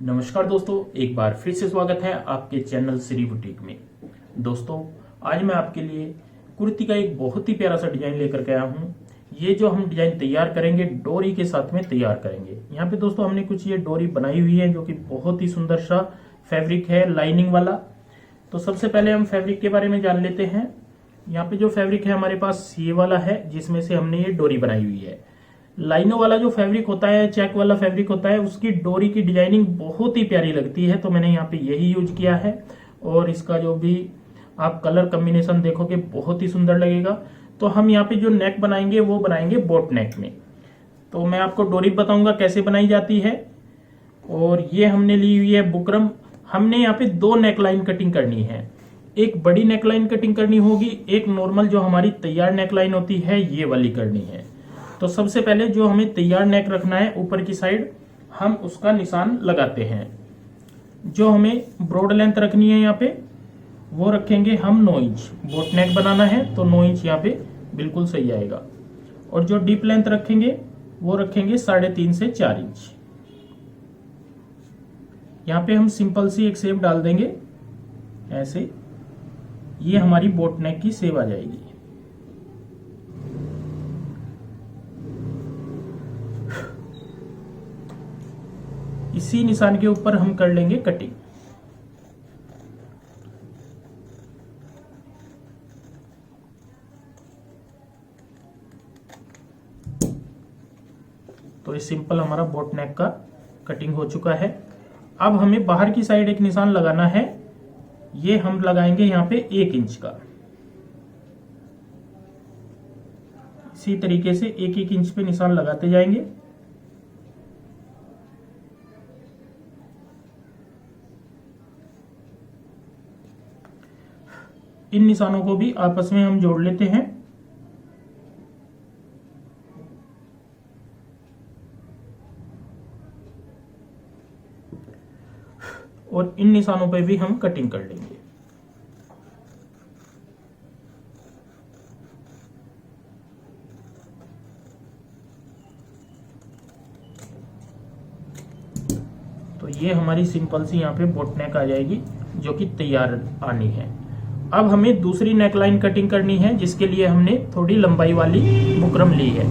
नमस्कार दोस्तों, एक बार फिर से स्वागत है आपके चैनल श्री बुटीक में। दोस्तों, आज मैं आपके लिए कुर्ती का एक बहुत ही प्यारा सा डिजाइन लेकर के आया हूँ। ये जो हम डिजाइन तैयार करेंगे डोरी के साथ में तैयार करेंगे। यहाँ पे दोस्तों हमने कुछ ये डोरी बनाई हुई है जो कि बहुत ही सुंदर सा फैब्रिक है, लाइनिंग वाला। तो सबसे पहले हम फैब्रिक के बारे में जान लेते हैं। यहाँ पे जो फैब्रिक है हमारे पास ये वाला है, जिसमें से हमने ये डोरी बनाई हुई है। लाइनों वाला जो फैब्रिक होता है, चेक वाला फैब्रिक होता है, उसकी डोरी की डिजाइनिंग बहुत ही प्यारी लगती है, तो मैंने यहाँ पे यही यूज किया है। और इसका जो भी आप कलर कॉम्बिनेशन देखोगे बहुत ही सुंदर लगेगा। तो हम यहाँ पे जो नेक बनाएंगे वो बनाएंगे बोट नेक में। तो मैं आपको डोरी बताऊंगा कैसे बनाई जाती है। और ये हमने ली हुई है बुकरम। हमने यहाँ पे दो नेकलाइन कटिंग करनी है, एक बड़ी नेकलाइन कटिंग करनी होगी, एक नॉर्मल जो हमारी तैयार नेकलाइन होती है ये वाली करनी है। तो सबसे पहले जो हमें तैयार नेक रखना है ऊपर की साइड, हम उसका निशान लगाते हैं। जो हमें ब्रॉड लेंथ रखनी है यहाँ पे वो रखेंगे हम 9 इंच। बोट नेक बनाना है तो 9 इंच यहाँ पे बिल्कुल सही आएगा। और जो डीप लेंथ रखेंगे वो रखेंगे 3.5 से 4 इंच। यहाँ पे हम सिंपल सी एक शेप डाल देंगे ऐसे। ये हमारी बोट नेक की शेप आ जाएगी। इसी निशान के ऊपर हम कर लेंगे कटिंग। तो ये सिंपल हमारा बोट नेक का कटिंग हो चुका है। अब हमें बाहर की साइड एक निशान लगाना है। ये हम लगाएंगे यहाँ पे 1 इंच का। इसी तरीके से 1-1 इंच पे निशान लगाते जाएंगे। इन निशानों को भी आपस में हम जोड़ लेते हैं। और इन निशानों पे भी हम कटिंग कर लेंगे। तो ये हमारी सिंपल सी यहाँ पे बोट नेक आ जाएगी जो कि तैयार आनी है। अब हमें दूसरी नेकलाइन कटिंग करनी है, जिसके लिए हमने थोड़ी लंबाई वाली बुकरम ली है।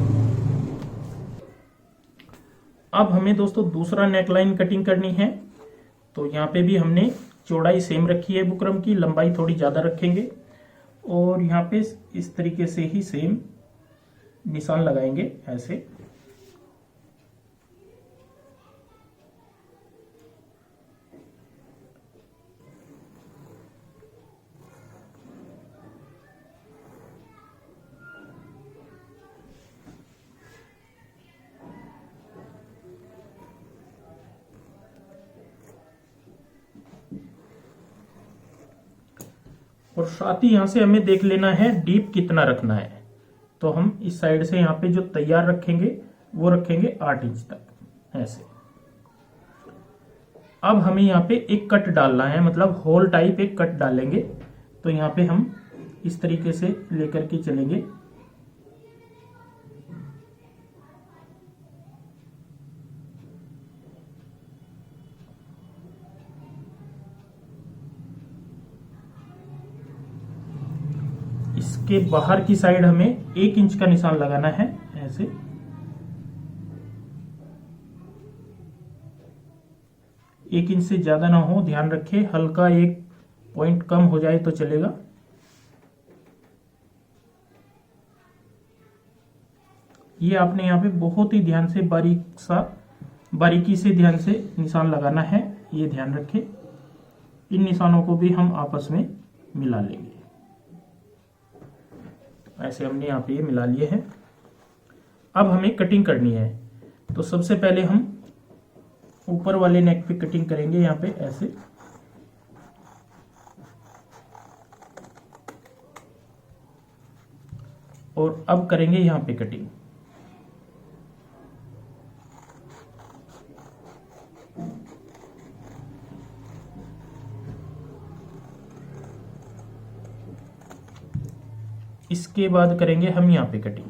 अब हमें दोस्तों दूसरा नेकलाइन कटिंग करनी है। तो यहाँ पे भी हमने चौड़ाई सेम रखी है बुकरम की, लंबाई थोड़ी ज़्यादा रखेंगे। और यहाँ पे इस तरीके से ही सेम निशान लगाएंगे ऐसे। और साथ ही यहां से हमें देख लेना है डीप कितना रखना है। तो हम इस साइड से यहाँ पे जो तैयार रखेंगे वो रखेंगे 8 इंच तक ऐसे। अब हमें यहाँ पे एक कट डालना है, मतलब होल टाइप एक कट डालेंगे। तो यहाँ पे हम इस तरीके से लेकर के चलेंगे। इसके बाहर की साइड हमें 1 इंच का निशान लगाना है ऐसे। एक इंच से ज्यादा ना हो, ध्यान रखें, हल्का 1 पॉइंट कम हो जाए तो चलेगा। ये आपने यहाँ पे बहुत ही ध्यान से बारीकी से ध्यान से निशान लगाना है, ये ध्यान रखें। इन निशानों को भी हम आपस में मिला लेंगे। ऐसे हमने यहाँ पे ये मिला लिए हैं। अब हमें कटिंग करनी है। तो सबसे पहले हम ऊपर वाले नेक पे कटिंग करेंगे यहाँ पे ऐसे। और अब करेंगे यहाँ पे कटिंग। इसके बाद करेंगे हम यहाँ पे कटिंग।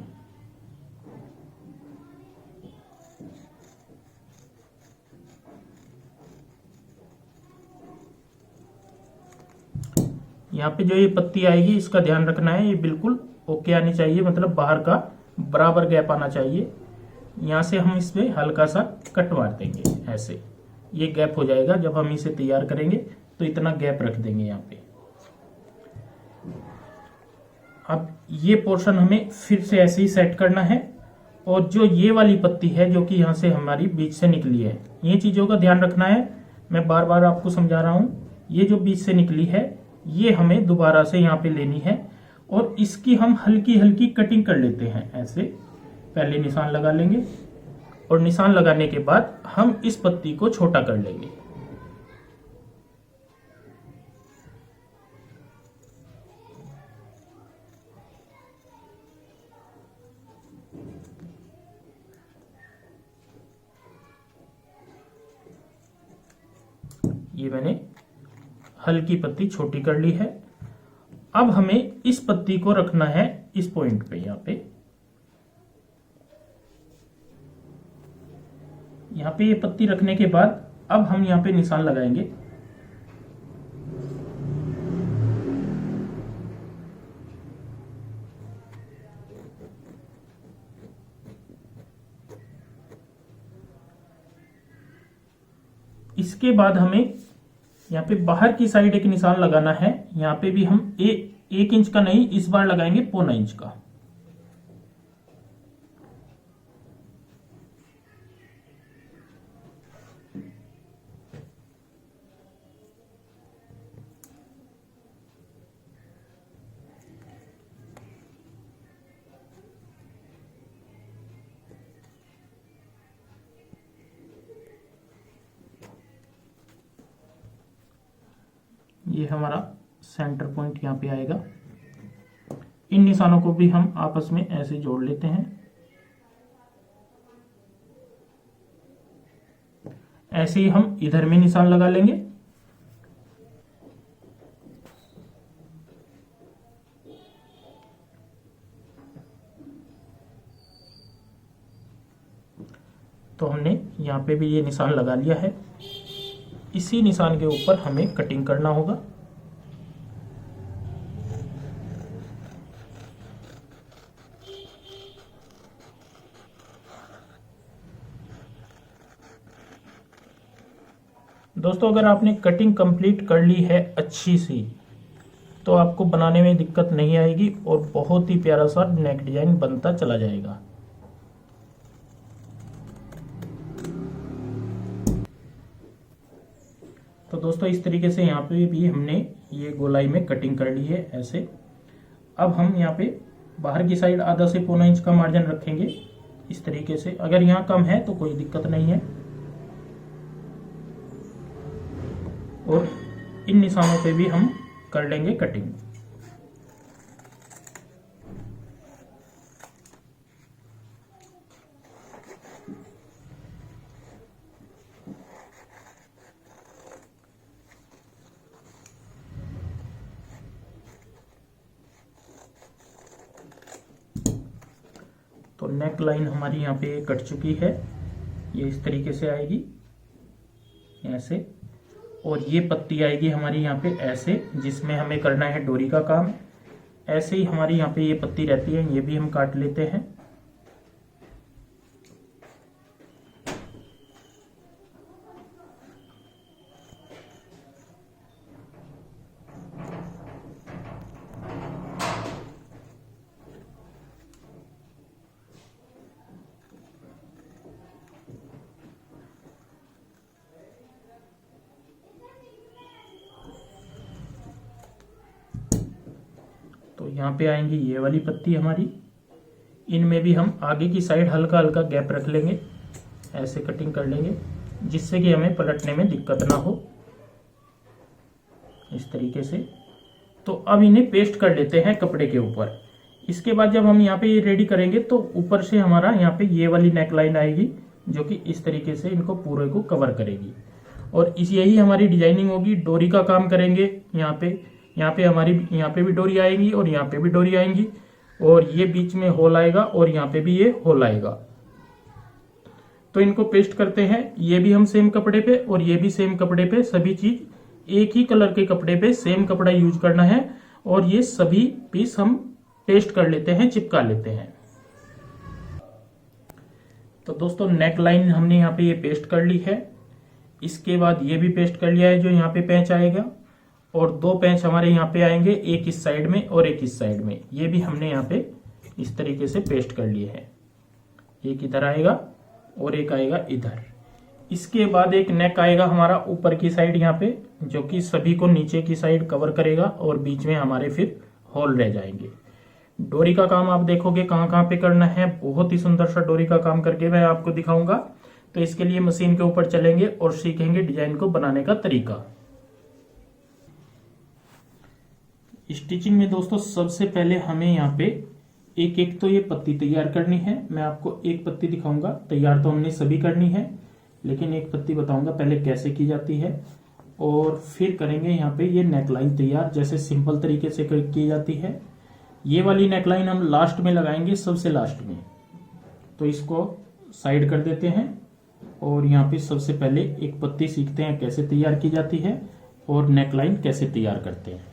यहाँ पे जो ये पत्ती आएगी इसका ध्यान रखना है, ये बिल्कुल ओके आनी चाहिए, मतलब बाहर का बराबर गैप आना चाहिए। यहाँ से हम इसमें हल्का सा कट मार देंगे, ऐसे ये गैप हो जाएगा। जब हम इसे तैयार करेंगे तो इतना गैप रख देंगे यहाँ पे। अब ये पोर्शन हमें फिर से ऐसे ही सेट करना है। और जो ये वाली पत्ती है जो कि यहाँ से हमारी बीच से निकली है, ये चीजों का ध्यान रखना है। मैं बार बार आपको समझा रहा हूँ, ये जो बीच से निकली है ये हमें दोबारा से यहाँ पे लेनी है और इसकी हम हल्की हल्की कटिंग कर लेते हैं। ऐसे पहले निशान लगा लेंगे और निशान लगाने के बाद हम इस पत्ती को छोटा कर लेंगे। ये मैंने हल्की पत्ती छोटी कर ली है। अब हमें इस पत्ती को रखना है इस पॉइंट पे, यहाँ पे ये पत्ती रखने के बाद अब हम यहाँ पे निशान लगाएंगे। इसके बाद हमें यहाँ पे बाहर की साइड एक निशान लगाना है। यहाँ पे भी हम 1 इंच का नहीं, इस बार लगाएंगे 1.25 इंच का। ये हमारा सेंटर पॉइंट यहाँ पे आएगा। इन निशानों को भी हम आपस में ऐसे जोड़ लेते हैं। ऐसे ही हम इधर में निशान लगा लेंगे। तो हमने यहाँ पे भी ये निशान लगा लिया है। इसी निशान के ऊपर हमें कटिंग करना होगा। दोस्तों, अगर आपने कटिंग कंप्लीट कर ली है अच्छी सी, तो आपको बनाने में दिक्कत नहीं आएगी और बहुत ही प्यारा सा नेक डिजाइन बनता चला जाएगा। तो दोस्तों, इस तरीके से यहाँ पे भी हमने ये गोलाई में कटिंग कर ली है ऐसे। अब हम यहाँ पे बाहर की साइड आधा से 1.25 इंच का मार्जिन रखेंगे इस तरीके से। अगर यहाँ कम है तो कोई दिक्कत नहीं है। और इन निशानों पे भी हम कर लेंगे कटिंग। तो नेक लाइन हमारी यहाँ पे कट चुकी है। ये इस तरीके से आएगी ऐसे। और ये पत्ती आएगी हमारी यहाँ पे ऐसे, जिसमें हमें करना है डोरी का काम। ऐसे ही हमारी यहाँ पे ये पत्ती रहती है, ये भी हम काट लेते हैं। तो यहाँ पे आएंगी ये वाली पत्ती हमारी। इनमें भी हम आगे की साइड हल्का हल्का गैप रख लेंगे, ऐसे कटिंग कर लेंगे जिससे कि हमें पलटने में दिक्कत ना हो, इस तरीके से। तो अब इन्हें पेस्ट कर लेते हैं कपड़े के ऊपर। इसके बाद जब हम यहाँ पे ये रेडी करेंगे तो ऊपर से हमारा यहाँ पे ये वाली नेक लाइन आएगी जो कि इस तरीके से इनको पूरे को कवर करेगी। और इस यही हमारी डिजाइनिंग होगी। डोरी का काम करेंगे यहाँ पे हमारी यहाँ पे भी डोरी आएगी और यहाँ पे भी डोरी आएंगी और ये बीच में होल आएगा और यहाँ पे भी ये होल आएगा। तो इनको पेस्ट करते हैं। ये भी हम सेम कपड़े पे और ये भी सेम कपड़े पे, सभी चीज एक ही कलर के कपड़े पे सेम कपड़ा यूज करना है और ये सभी पीस हम पेस्ट कर लेते हैं, चिपका लेते हैं। तो दोस्तों नेक लाइन हमने यहाँ पे ये पेस्ट कर ली है। इसके बाद ये भी पेस्ट कर लिया है जो यहाँ पे पैंच आएगा, और 2 पैंच हमारे यहाँ पे आएंगे, एक इस साइड में और एक इस साइड में। ये भी हमने यहाँ पे इस तरीके से पेस्ट कर लिए हैं। एक इधर आएगा और एक आएगा इधर। इसके बाद एक नेक आएगा हमारा ऊपर की साइड यहाँ पे, जो कि सभी को नीचे की साइड कवर करेगा और बीच में हमारे फिर होल रह जाएंगे। डोरी का काम आप देखोगे कहाँ कहाँ पे करना है, बहुत ही सुंदर सा डोरी का काम करके मैं आपको दिखाऊंगा। तो इसके लिए मशीन के ऊपर चलेंगे और सीखेंगे डिजाइन को बनाने का तरीका। स्टिचिंग में दोस्तों सबसे पहले हमें यहाँ पे एक एक तो ये पत्ती तैयार करनी है। मैं आपको एक पत्ती दिखाऊंगा, तैयार तो हमने सभी करनी है, लेकिन एक पत्ती बताऊंगा पहले कैसे की जाती है। और फिर करेंगे यहाँ पे ये नेकलाइन तैयार, जैसे सिंपल तरीके से की जाती है। ये वाली नेकलाइन हम लास्ट में लगाएंगे, सबसे लास्ट में। तो इसको साइड कर देते हैं और यहाँ पे सबसे पहले एक पत्ती सीखते हैं कैसे तैयार की जाती है और नेकलाइन कैसे तैयार करते हैं।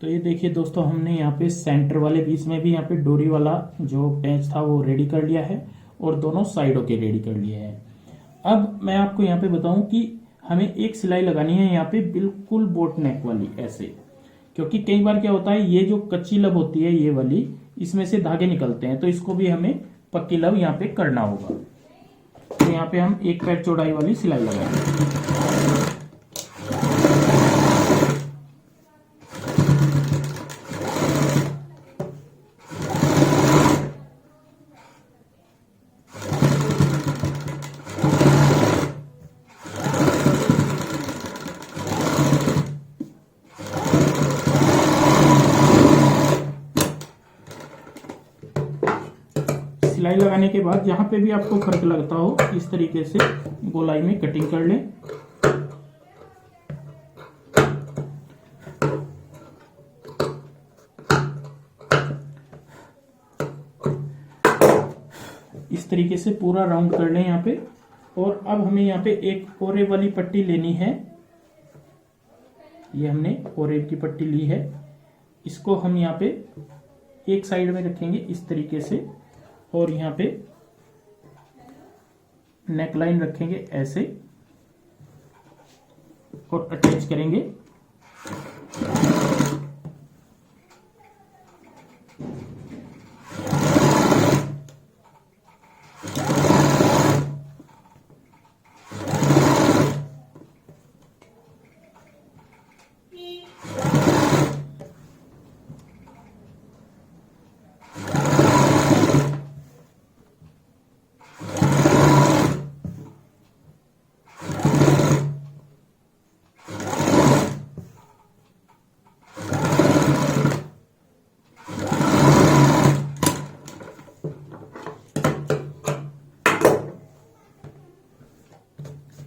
तो ये देखिए दोस्तों, हमने यहाँ पे सेंटर वाले पीस में भी यहाँ पे डोरी वाला जो पेंच था वो रेडी कर लिया है और दोनों साइडों के रेडी कर लिए हैं। अब मैं आपको यहाँ पे बताऊं कि हमें एक सिलाई लगानी है यहाँ पे बिल्कुल बोट नेक वाली ऐसे, क्योंकि कई बार क्या होता है ये जो कच्ची लब होती है ये वाली, इसमें से धागे निकलते हैं, तो इसको भी हमें पक्की लब यहाँ पे करना होगा। तो यहाँ पे हम एक पैर चौड़ाई वाली सिलाई लगाएंगे। सिलाई लगाने के बाद जहां पे भी आपको फर्क लगता हो इस तरीके से गोलाई में कटिंग कर लें। इस तरीके से पूरा राउंड कर लें यहाँ पे। और अब हमें यहाँ पे एक ओरेब वाली पट्टी लेनी है। ये हमने ओरेब की पट्टी ली है, इसको हम यहाँ पे एक साइड में रखेंगे इस तरीके से, और यहाँ पे नेक लाइन रखेंगे ऐसे और अटैच करेंगे।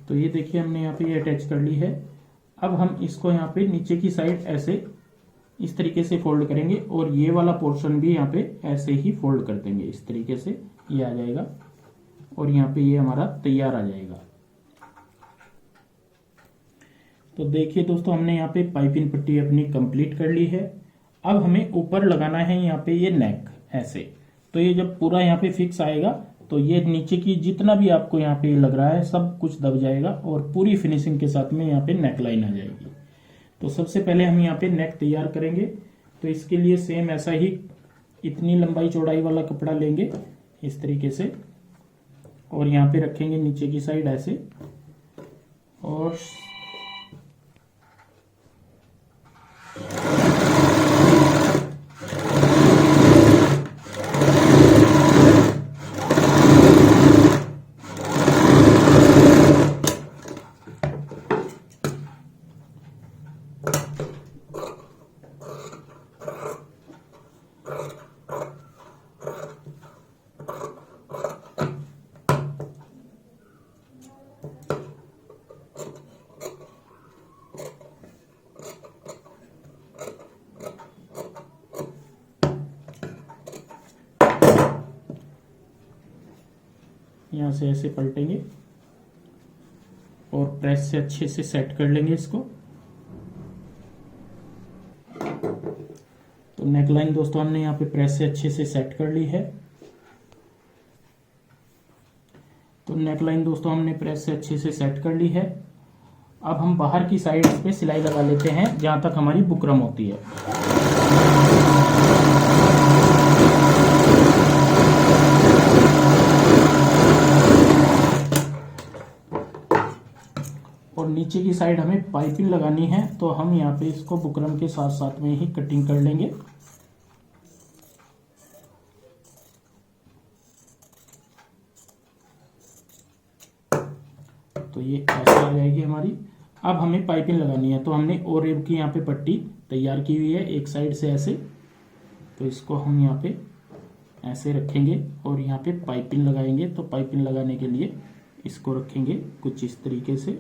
तो ये देखिए हमने यहाँ पे ये अटैच कर ली है। अब हम इसको यहाँ पे नीचे की साइड ऐसे इस तरीके से फोल्ड करेंगे और ये वाला पोर्शन भी यहाँ पे ऐसे ही फोल्ड कर देंगे। इस तरीके से ये आ जाएगा और यहाँ पे ये हमारा तैयार आ जाएगा। तो देखिए दोस्तों, हमने यहाँ पे पाइपिंग पट्टी अपनी कंप्लीट कर ली है। अब हमें ऊपर लगाना है यहाँ पे ये नेक ऐसे। तो ये जब पूरा यहाँ पे फिक्स आएगा तो ये नीचे की जितना भी आपको यहाँ पे लग रहा है सब कुछ दब जाएगा और पूरी फिनिशिंग के साथ में यहाँ पे नेक लाइन आ जाएगी। तो सबसे पहले हम यहाँ पे नेक तैयार करेंगे। तो इसके लिए सेम ऐसा ही इतनी लंबाई चौड़ाई वाला कपड़ा लेंगे इस तरीके से, और यहाँ पे रखेंगे नीचे की साइड ऐसे, और यहाँ से ऐसे पलटेंगे और प्रेस से अच्छे से सेट कर लेंगे इसको। तो नेकलाइन दोस्तों हमने यहाँ पे प्रेस से अच्छे से सेट कर ली है। तो नेकलाइन दोस्तों हमने प्रेस से अच्छे से सेट कर ली है। अब हम बाहर की साइड पे सिलाई लगा लेते हैं जहां तक हमारी बुकरम होती है। और नीचे की साइड हमें पाइपिंग लगानी है, तो हम यहाँ पे इसको बुकरम के साथ साथ में ही कटिंग कर लेंगे। तो ये ऐसे आ जाएगी हमारी। अब हमें पाइपिंग लगानी है, तो हमने ओरेब की यहाँ पे पट्टी तैयार की हुई है एक साइड से ऐसे। तो इसको हम यहाँ पे ऐसे रखेंगे और यहाँ पे पाइपिंग लगाएंगे। तो पाइपिंग लगाने के लिए इसको रखेंगे कुछ इस तरीके से।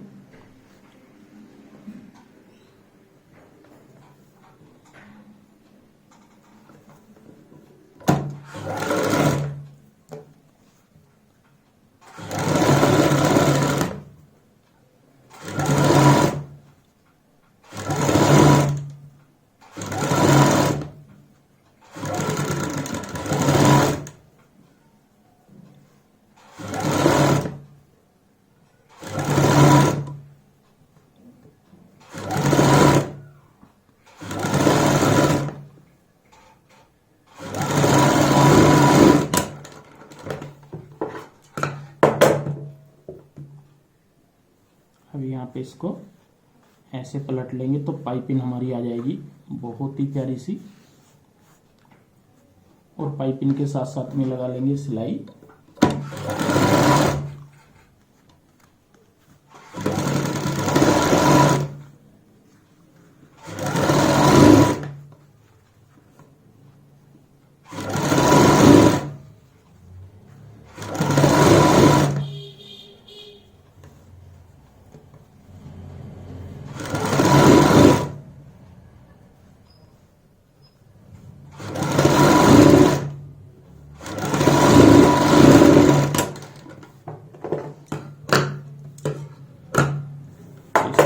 अभी यहाँ पे इसको ऐसे पलट लेंगे तो पाइपिंग हमारी आ जाएगी बहुत ही प्यारी सी। और पाइपिंग के साथ साथ में लगा लेंगे सिलाई।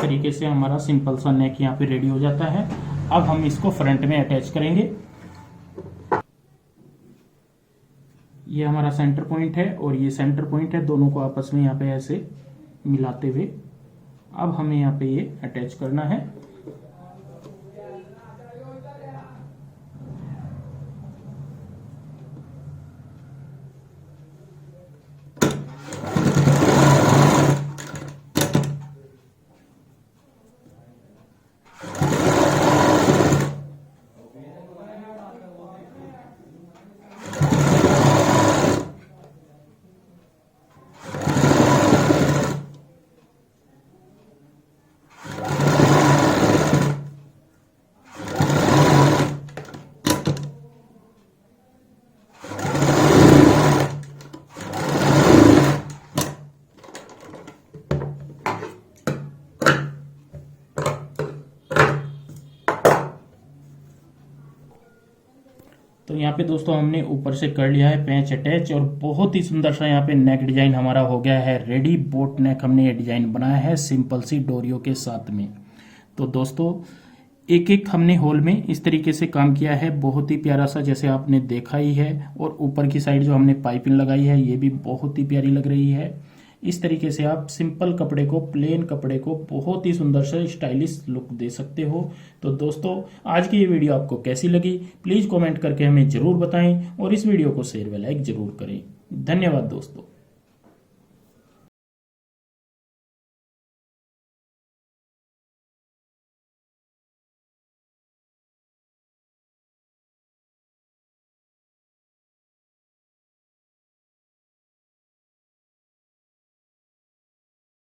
तरीके से हमारा सिंपल सा नेक यहाँ पे रेडी हो जाता है। अब हम इसको फ्रंट में अटैच करेंगे। ये हमारा सेंटर पॉइंट है और ये सेंटर पॉइंट है, दोनों को आपस में यहाँ पे ऐसे मिलाते हुए अब हमें यहाँ पे ये अटैच करना है। तो यहाँ पे दोस्तों हमने ऊपर से कर लिया है पैच अटैच और बहुत ही सुंदर सा यहाँ पे नेक डिजाइन हमारा हो गया है रेडी। बोट नेक हमने ये डिजाइन बनाया है सिंपल सी डोरियो के साथ में। तो दोस्तों एक एक हमने होल में इस तरीके से काम किया है, बहुत ही प्यारा सा जैसे आपने देखा ही है। और ऊपर की साइड जो हमने पाइपिंग लगाई है ये भी बहुत ही प्यारी लग रही है। इस तरीके से आप सिंपल कपड़े को, प्लेन कपड़े को बहुत ही सुंदर से स्टाइलिश लुक दे सकते हो। तो दोस्तों आज की ये वीडियो आपको कैसी लगी प्लीज कमेंट करके हमें जरूर बताएं और इस वीडियो को शेयर व लाइक जरूर करें। धन्यवाद दोस्तों।